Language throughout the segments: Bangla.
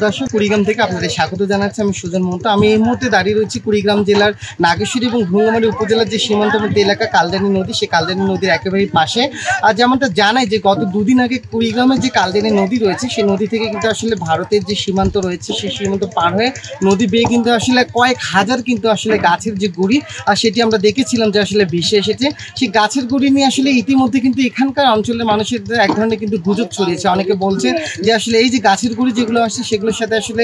দর্শক, কুড়িগ্রাম থেকে আপনাদের স্বাগত জানাচ্ছি। আমি সুজন মহন্ত। আমি এই মুহূর্তে দাঁড়িয়ে রয়েছি কুড়িগ্রাম জেলার নাগেশ্বরী এবং ভুঙ্গামারী উপজেলার যে সীমান্তবর্তী এলাকা কালদানি নদী, সেই কালদানি নদীর একেবারেই পাশে। আর যেমনটা জানাই যে গত দুদিন আগে কুড়িগ্রামের যে কালদানি নদী রয়েছে, সেই নদী থেকে কিন্তু আসলে ভারতের যে সীমান্ত রয়েছে, সেই সীমান্ত পার হয়ে নদী বেয়ে কিন্তু আসলে কয়েক হাজার কিন্তু আসলে গাছের যে গুঁড়ি, আর সেটি আমরা দেখেছিলাম যে আসলে ভেসে এসেছে। সেই গাছের গুঁড়ি নিয়ে আসলে ইতিমধ্যে কিন্তু এখানকার অঞ্চলের মানুষের এক ধরনের কিন্তু গুজব ছড়িয়েছে। অনেকে বলছে যে আসলে এই যে গাছের গুঁড়ি যেগুলো আসছে সেগুলোর সাথে আসলে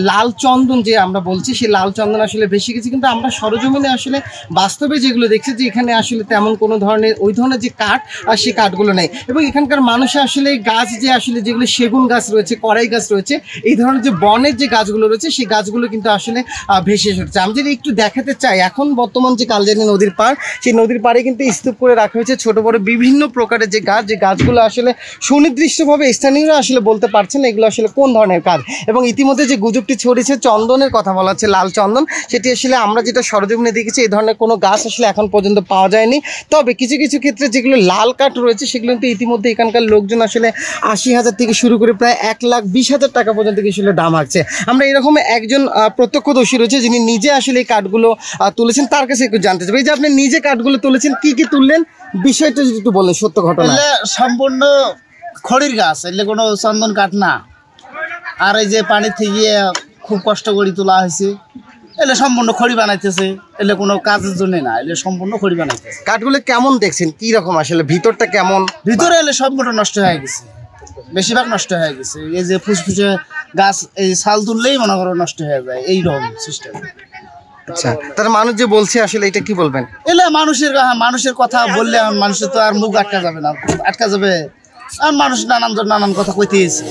লাল চন্দন যে আমরা বলছি, সেই লাল চন্দন আসলে বেশি গেছে। কিন্তু আমরা সরজমিনে আসলে বাস্তবে যেগুলো দেখছি যে এখানে আসলে তেমন কোনো ধরনের ওই ধরনের যে কাঠ, আর সেই কাঠগুলো নেই। এবং এখানকার মানুষ আসলে গাছ যে আসলে যেগুলো সেগুন গাছ রয়েছে, কড়াই গাছ রয়েছে, এই ধরনের যে বনের যে গাছগুলো রয়েছে, সেই গাছগুলো কিন্তু আসলে ভেসে এসেছে। আমি যদি একটু দেখাতে চাই, এখন বর্তমান যে কালজানি নদীর পাড়, সেই নদীর পাড়ে কিন্তু স্তূপ করে রাখা হয়েছে ছোট বড় বিভিন্ন প্রকারের যে গাছ, যে গাছগুলো আসলে সুনির্দিষ্টভাবে স্থানীয়রা আসলে বলতে পারছেন এগুলো আসলে কোন ধরনের কাঠ। এবং ইতিমধ্যে যে গুজবটি ছড়িয়েছে চন্দনের কথা বলা হচ্ছে, লাল চন্দন, সেটি আসলে আমরা যেটা সরজমিনে দেখেছি এই ধরনের কোনো গাছ আসলে এখন পর্যন্ত পাওয়া যায়নি। তবে কিছু কিছু ক্ষেত্রে যেগুলো লাল কাঠ রয়েছে সেগুলো কিন্তু ইতিমধ্যে এখানকার লোকজন আসলে 80,000 থেকে শুরু করে প্রায় 1,20,000 টাকা পর্যন্ত আসলে দাম আছে। আমরা এরকম একজন প্রত্যক্ষদর্শী রয়েছে যিনি নিজে আসলে এই কাঠগুলো তুলেছেন, তার কাছে একটু জানতে চাই। এই যে আপনি নিজে কাঠগুলো তুলেছেন, কি কি তুললেন বিষয়টা যদি একটু বলেন, সত্য ঘটনা। সম্পূর্ণ খড়ির গাছ, এলে কোনো চন্দন কাঠ না। আর এই যে পানি থেকে খুব কষ্ট করে তোলা হয়েছে, এলে সম্পূর্ণ খড়ি বানাইতেছে, এলে কোনো কাজের জন্য না, এলে সম্পূর্ণ খড়ি বানাইতেছে। কাঠগুলো কেমন দেখছেন, কি রকম আসলে ভিতরটা কেমন? ভিতরে এলে সম্পূর্ণ নষ্ট হয়ে গেছে, বেশিরভাগ নষ্ট হয়ে গেছে। এই যে ফুসফুসে গাছ, এই ছাল তুললেই মনে করো নষ্ট হয়ে যায়, এইরকম সিস্টেম। আচ্ছা, তার মানুষ যে বলছে আসলে এটা কি বলবেন? এলে মানুষের কথা বললে মানুষের তো আর মুখ আটকা যাবে না, আটকা যাবে। আর মানুষ নানান কথা কইতেছে।